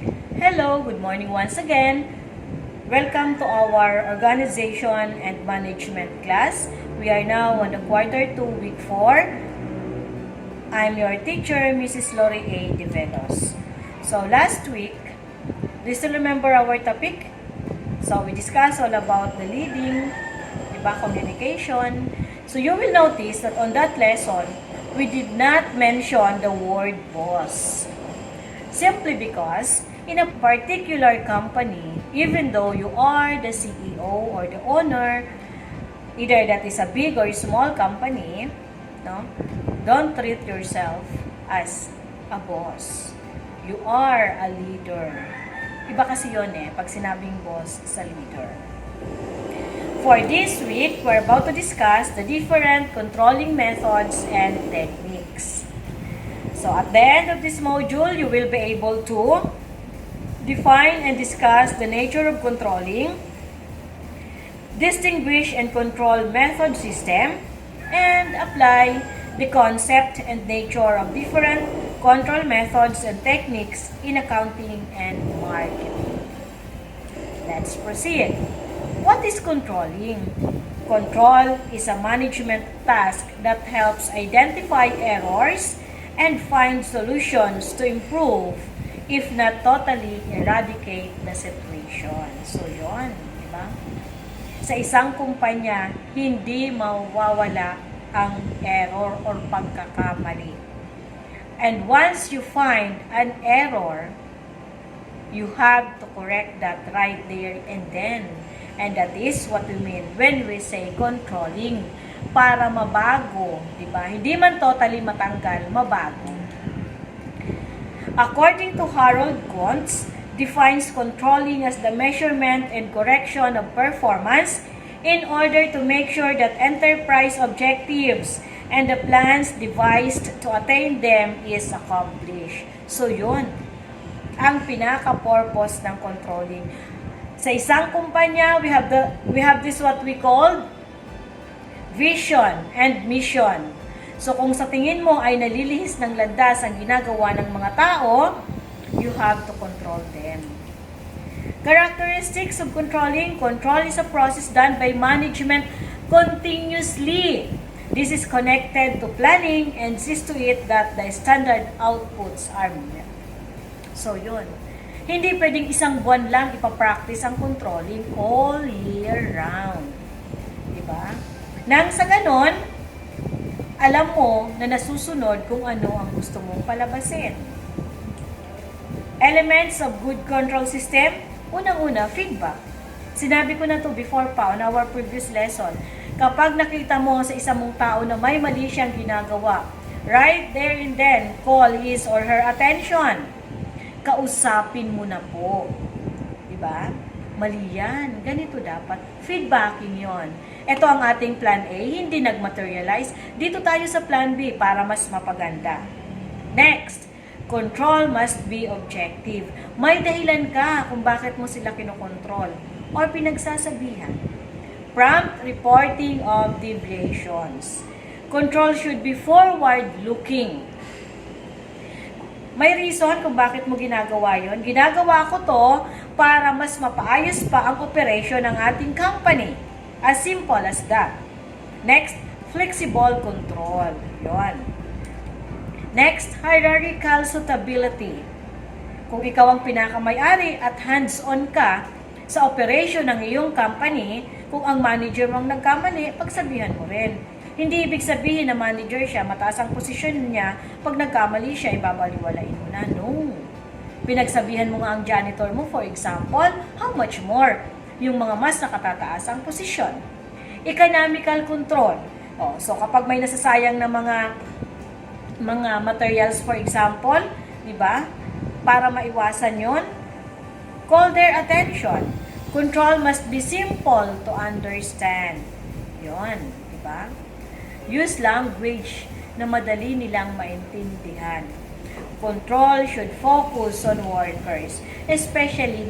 Hello, good morning once again. Welcome to our Organization and Management class. We are now on the Q2 WEEK4. I'm your teacher, Mrs. Lorie A. Develos. So last week, do you still remember our topic? So we discussed all about the leading, communication. So you will notice that on that lesson, we did not mention the word boss. Simply because in a particular company, even though you are the CEO or the owner, either that is a big or small company, no, don't treat yourself as a boss. You are a leader. Iba kasi yun pag sinabing boss sa leader. For this week, we're about to discuss the different controlling methods and techniques. So at the end of this module, you will be able to define and discuss the nature of controlling, distinguish and control method system, and apply the concept and nature of different control methods and techniques in accounting and marketing. Let's proceed. What is controlling? Control is a management task that helps identify errors and find solutions to improve, if not totally eradicate the situation. So, yun, di ba? Sa isang kumpanya, hindi mawawala ang error or pagkakamali. And once you find an error, you have to correct that right there and then. And that is what we mean when we say controlling. Para mabago, di ba? Hindi man totally matanggal, mabago. According to Koontz, defines controlling as the measurement and correction of performance in order to make sure that enterprise objectives and the plans devised to attain them is accomplished. So yun, ang pinaka-purpose ng controlling. Sa isang kumpanya, we have this what we call vision and mission. So kung sa tingin mo ay nalilihis ng landas ang ginagawa ng mga tao, you have to control them. Characteristics of controlling. Control is a process done by management continuously. This is connected to planning and sees to it that the standard outputs are met. So yun. Hindi pwedeng isang buwan lang ipapractice ang controlling all year round. Diba? Nang sa ganon, alam mo na nasusunod kung ano ang gusto mong palabasin. Elements of good control system. Unang-una, feedback. Sinabi ko na to before pa on our previous lesson. Kapag nakita mo sa isang mong tao na may mali siyang ginagawa, right there and then, call his or her attention. Kausapin mo na po. Diba? Mali yan. Ganito dapat. Feedbacking yon. Ito ang ating plan A, hindi nag-materialize. Dito tayo sa plan B para mas mapaganda. Next, control must be objective. May dahilan ka kung bakit mo sila kinokontrol or pinagsasabihan. Prompt reporting of deviations. Control should be forward-looking. May reason kung bakit mo ginagawa yon. Ginagawa ko to para mas mapaayos pa ang operation ng ating company. As simple as that. Next, flexible control. Yon. Next, hierarchical suitability. Kung ikaw ang pinakamay-ari at hands-on ka sa operation ng iyong company, kung ang manager mong nagkamali, pagsabihan mo rin. Hindi ibig sabihin na manager siya, mataas ang posisyon niya, pag nagkamali siya, ibabaliwalain mo na. No. Pinagsabihan mo nga ang janitor mo, for example, how much more? Yung mga mas nakatataas ang posisyon. Economical control. So kapag may nasasayang na mga materials, for example, di ba? Para maiwasan yon, call their attention. Control must be simple to understand. Yon, di ba? Use language na madali nilang maintindihan. Control should focus on workers, especially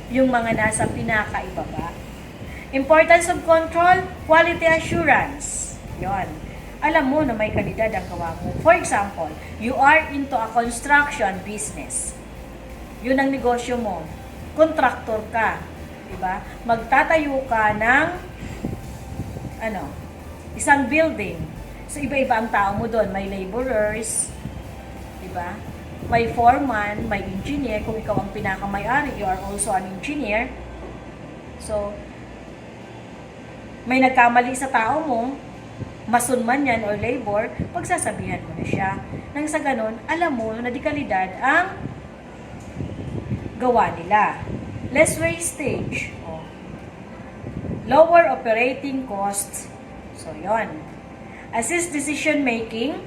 yung mga nasa pinakaibaba. Importance of control, quality assurance. Yon. Alam mo na may kalidad ang gawa mo. For example, you are into a construction business. Yun ang negosyo mo. Contractor ka. Diba? Magtatayo ka ng isang building. So, iba-iba ang tao mo doon. May laborers, diba? May foreman, may engineer. Kung ikaw ang pinakamay-ari, you are also an engineer. So, may nagkamali sa tao mo, mason man yan or labor, pagsasabihan mo na siya. Nang sa ganun, alam mo na di kalidad ang gawa nila. Less wastage. Lower operating costs. So, yon. Assist decision making,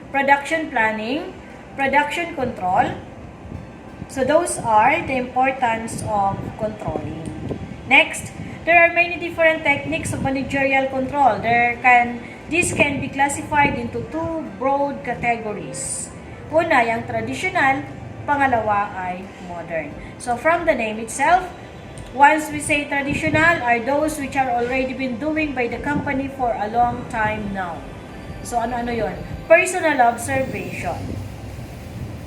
production planning, production control. So, those are the importance of controlling. Next, there are many different techniques of managerial control. This can be classified into two broad categories. Una, yung traditional, pangalawa ay modern. So, from the name itself, once we say traditional are those which are already been doing by the company for a long time now. So, ano yon? Personal observation.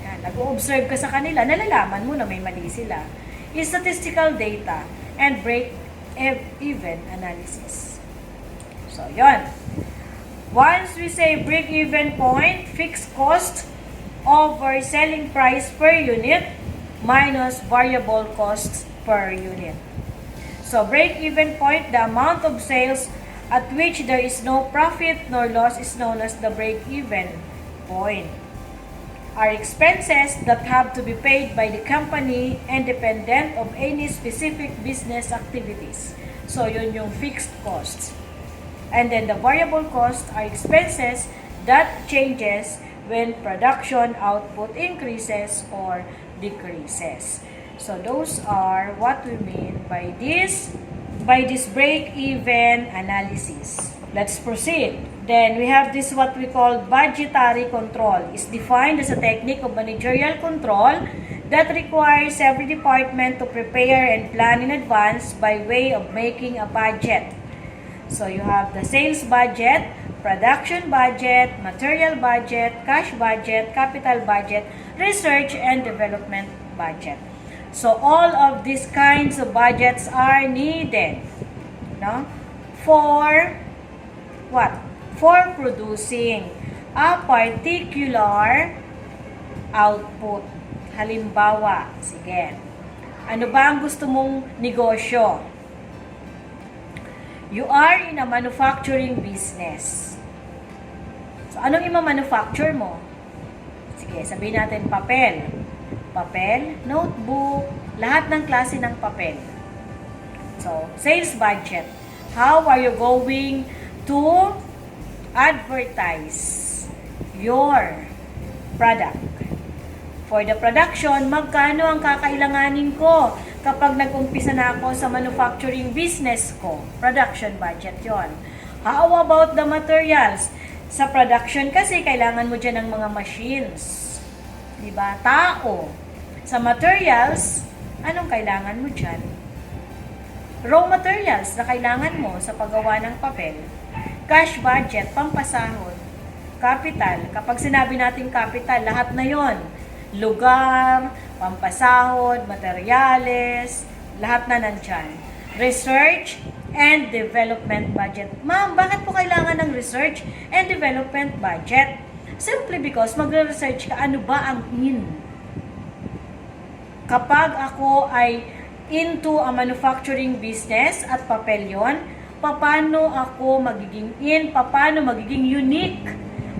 Yan, nag-o-observe ka sa kanila, nalalaman mo na may mali sila. Statistical data and break-even analysis. So, yon. Once we say break-even point, fixed cost over selling price per unit minus variable costs per unit. So, break-even point, the amount of sales at which there is no profit nor loss is known as the break-even point. Are expenses that have to be paid by the company independent of any specific business activities. So, yun yung fixed costs. And then the variable costs are expenses that changes when production output increases or decreases. So those are what we mean by this break-even analysis. Let's proceed. Then we have this what we call budgetary control. It's defined as a technique of managerial control that requires every department to prepare and plan in advance by way of making a budget. So you have the sales budget, production budget, material budget, cash budget, capital budget, research and development budget. So all of these kinds of budgets are needed, no? For what? For producing a particular output. Halimbawa, sige. Ano ba ang gusto mong negosyo? You are in a manufacturing business. So, anong ima-manufacture mo? Sige, sabihin natin papel. Papel, notebook, lahat ng klase ng papel. So, sales budget. How are you going to advertise your product? For the production, magkano ang kakailanganin ko kapag nag-umpisa na ako sa manufacturing business ko? Production budget yon. How about the materials? Sa production kasi, kailangan mo dyan ng mga machines. Diba? Tao. Sa materials, anong kailangan mo dyan? Raw materials na kailangan mo sa paggawa ng papel. Cash budget, pampasahod. Capital, kapag sinabi natin capital, lahat na yon. Lugar, pampasahod, materyales, lahat na nandyan. Research and development budget. Ma'am, bakit po kailangan ng research and development budget? Simply because magre-research ka, ano ba ang in? Kapag ako ay into a manufacturing business at papel yon, paano ako magiging in, paano magiging unique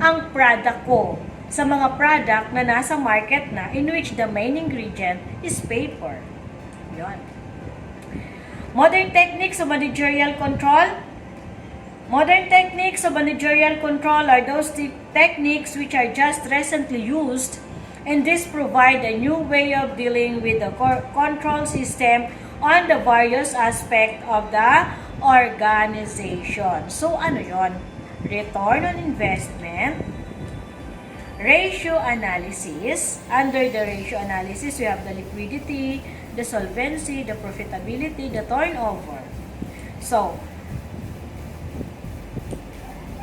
ang product ko sa mga product na nasa market na in which the main ingredient is paper. Yon. Modern techniques of managerial control. Modern techniques of managerial control are those techniques which are just recently used, and this provide a new way of dealing with the control system on the various aspects of the organization. So, ano yon? Return on investment, ratio analysis. Under the ratio analysis, we have the liquidity, the solvency, the profitability, the turnover. So,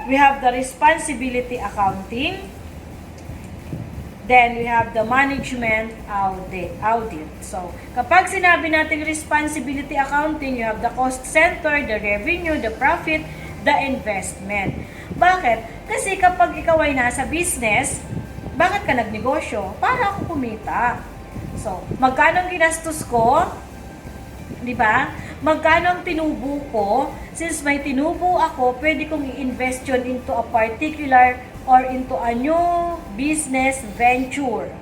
we have the responsibility accounting, Then, we have the management audit. So, kapag sinabi natin responsibility accounting, you have the cost center, the revenue, the profit, the investment. Bakit? Kasi kapag ikaw ay nasa business, bakit ka nagnegosyo? Para ako kumita. So, magkano ang ginastos ko? Di ba? Magkano ang tinubo ko? Since may tinubo ako, pwede kong i-invest yun into a particular or into a new business venture.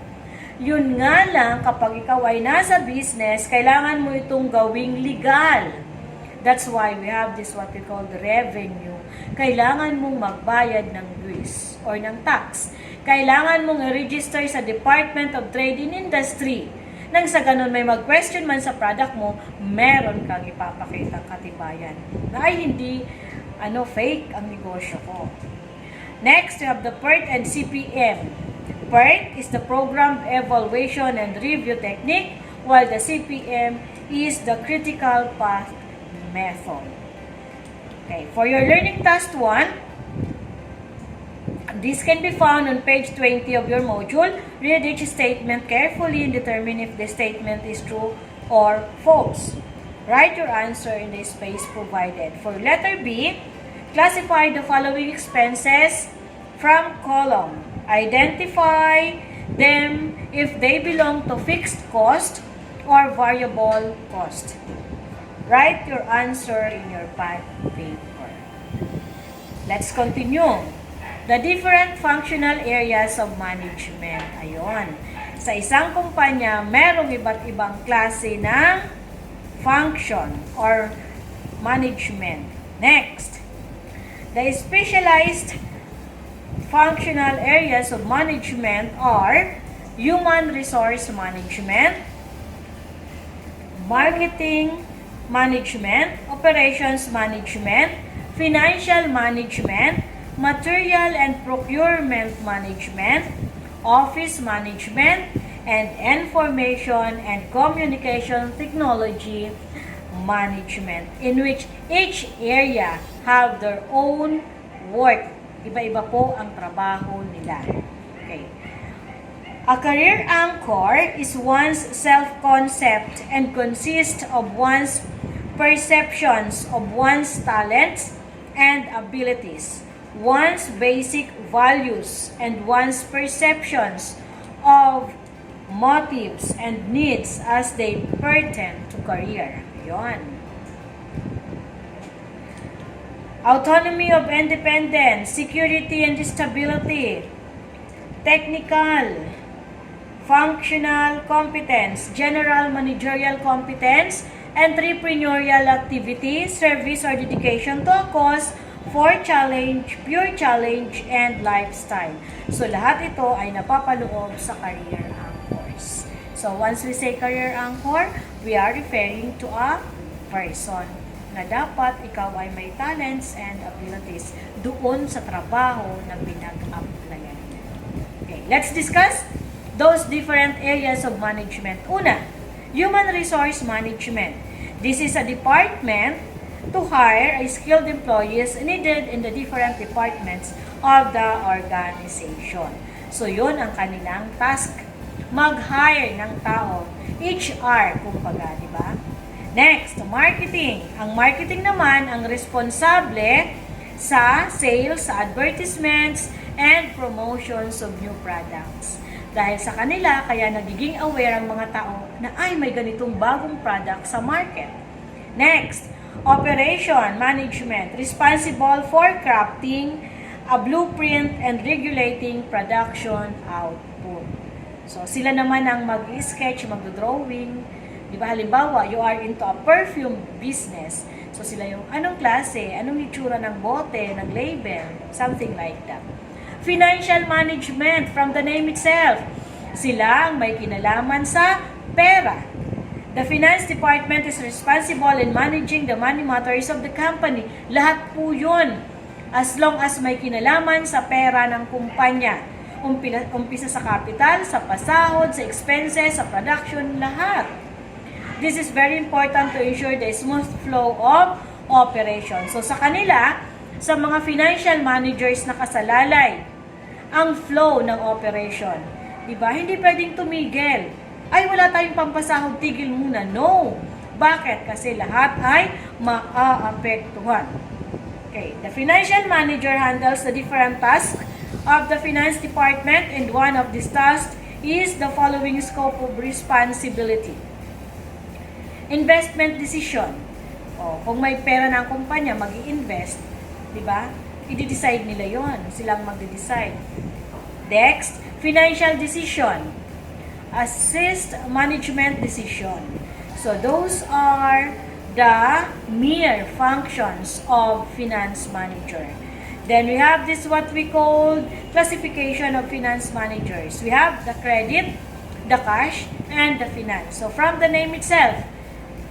Yun nga lang, kapag ikaw ay nasa business, kailangan mo itong gawing legal. That's why we have this what we call the revenue. Kailangan mong magbayad ng buwis or ng tax. Kailangan mong i-register sa Department of Trade and Industry. Nang sa ganun may mag-question man sa product mo, meron kang ipapakitang katibayan na ay hindi fake ang negosyo ko. Next, we have the PERT and CPM. PERT is the Program Evaluation and Review Technique, while the CPM is the Critical Path Method. Okay, for your learning task 1, this can be found on page 20 of your module. Read each statement carefully and determine if the statement is true or false. Write your answer in the space provided. For letter B, classify the following expenses from column. Identify them if they belong to fixed cost or variable cost. Write your answer in your pad paper. Let's continue. The different functional areas of management. Ayon. Sa isang kumpanya, merong iba't ibang klase ng function or management. Next, the specialized functional areas of management are human resource management, marketing management, operations management, financial management, material and procurement management, office management, and information and communication technology management, in which each area have their own work. Iba-iba po ang trabaho nila. Okay. A career anchor is one's self-concept and consists of one's perceptions of one's talents and abilities, one's basic values, and one's perceptions of motives and needs as they pertain to career. Yon. Autonomy of independence, security and stability, technical, functional competence, general managerial competence, entrepreneurial activity, service or dedication to a cause, for challenge, pure challenge, and lifestyle. So, lahat ito ay napapaloob sa career anchors. So, once we say career anchor, we are referring to a person na dapat ikaw ay may talents and abilities doon sa trabaho na pinag-applyan. Okay, let's discuss those different areas of management. Una, human resource management. This is a department to hire skilled employees needed in the different departments of the organization. So, yun ang kanilang task. Mag-hire ng tao. HR, kumbaga, di ba? Next, marketing. Ang marketing naman ang responsable sa sales, sa advertisements, and promotions of new products. Dahil sa kanila, kaya nagiging aware ang mga tao na ay may ganitong bagong product sa market. Next, operation management, responsible for crafting a blueprint and regulating production output. So, sila naman ang mag-sketch, mag-drawing. Di ba, halimbawa, you are into a perfume business. So, sila yung anong klase, anong itsura ng bote, ng label, something like that. Financial management, from the name itself, sila ang may kinalaman sa pera. The finance department is responsible in managing the money matters of the company. Lahat po yun. As long as may kinalaman sa pera ng kumpanya. Umpisa sa capital, sa pasahod, sa expenses, sa production, lahat. This is very important to ensure the smooth flow of operation. So sa kanila, sa mga financial managers na kasalalay, ang flow ng operation. Diba? Hindi pwedeng tumigil. Ay, wala tayong pampasahod, tigil muna. No! Bakit? Kasi lahat ay maaapektuhan. Okay, the financial manager handles the different tasks of the finance department, and one of these tasks is the following scope of responsibility. Investment decision. Kung may pera ng kumpanya, mag-i-invest, di ba? I-decide nila yon, silang mag-decide. Next, financial decision. Assist management decision. So those are the mere functions of finance manager. Then we have this what we call classification of finance managers. We have the credit, the cash, and the finance. So from the name itself,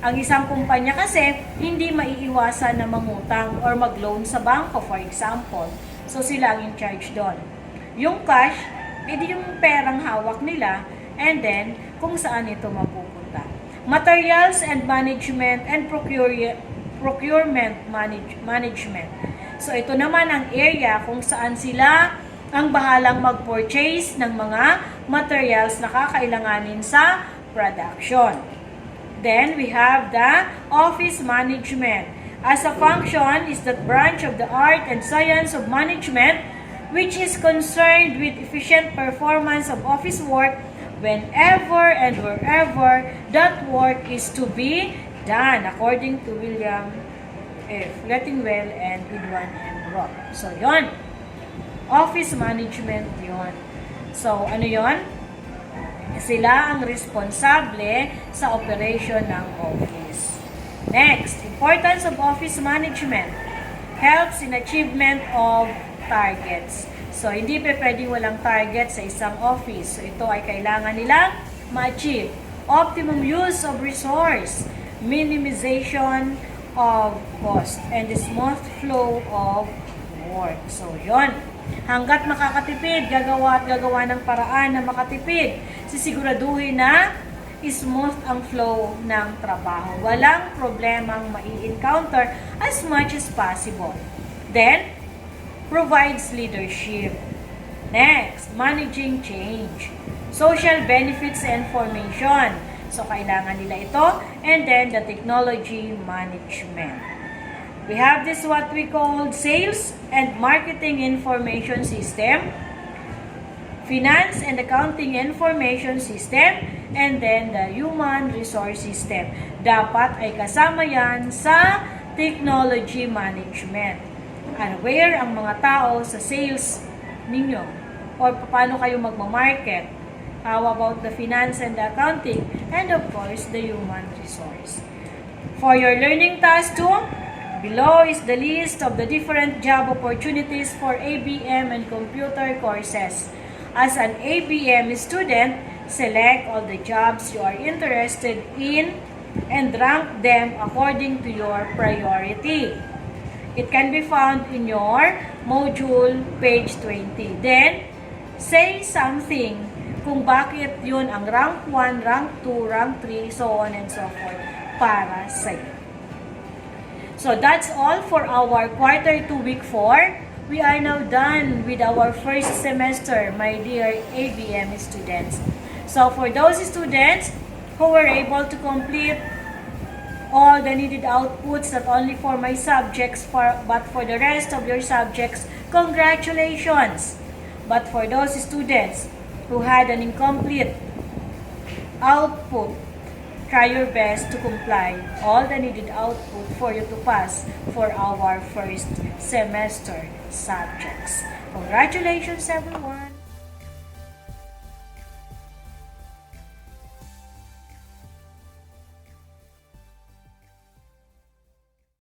ang isang kumpanya kasi hindi maiiwasan na mangutang or mag-loan sa bangko, for example. So sila ang in charge doon. Yung cash, edi yung perang hawak nila, and then kung saan ito mapupunta. Materials and management and procurement management. So ito naman ang area kung saan sila ang bahalang mag-purchase ng mga materials na kakailanganin sa production. Then we have the office management. As a function is that branch of the art and science of management which is concerned with efficient performance of office work whenever and wherever that work is to be done, according to William F. Leffingwell and Edwin M. So, yon. Office management yon. So, ano yon? Sila ang responsable sa operation ng office. Next, importance of office management. Helps in achievement of targets. So, hindi pa pwedeng walang target sa isang office. So, ito ay kailangan nilang ma-achieve. Optimum use of resource, minimization of cost, and the smooth flow of work. So, yon. Hanggat makakatipid, gagawa ng paraan na makatipid. Sisiguraduhin na smooth ang flow ng trabaho. Walang problemang mai-encounter as much as possible. Then, provides leadership. Next, managing change. Social benefits and formation. So, kailangan nila ito. And then, the technology management. We have this what we call sales and marketing information system, finance and accounting information system, and then the human resource system. Dapat ay kasama yan sa technology management. Aware ang mga tao sa sales ninyo or paano kayo magmamarket. How about the finance and the accounting, and of course the human resource. For your learning task 2, below is the list of the different job opportunities for ABM and computer courses. As an ABM student, select all the jobs you are interested in and rank them according to your priority. It can be found in your module, page 20. Then, say something kung bakit yun ang rank 1, rank 2, rank 3, so on and so forth para sa'yo. So, that's all for our quarter 2 week 4. We are now done with our first semester, my dear ABM students. So, for those students who were able to complete all the needed outputs, not only for my subjects, but for the rest of your subjects, congratulations! But for those students who had an incomplete output, try your best to comply all the needed output for you to pass for our first semester subjects. Congratulations, everyone!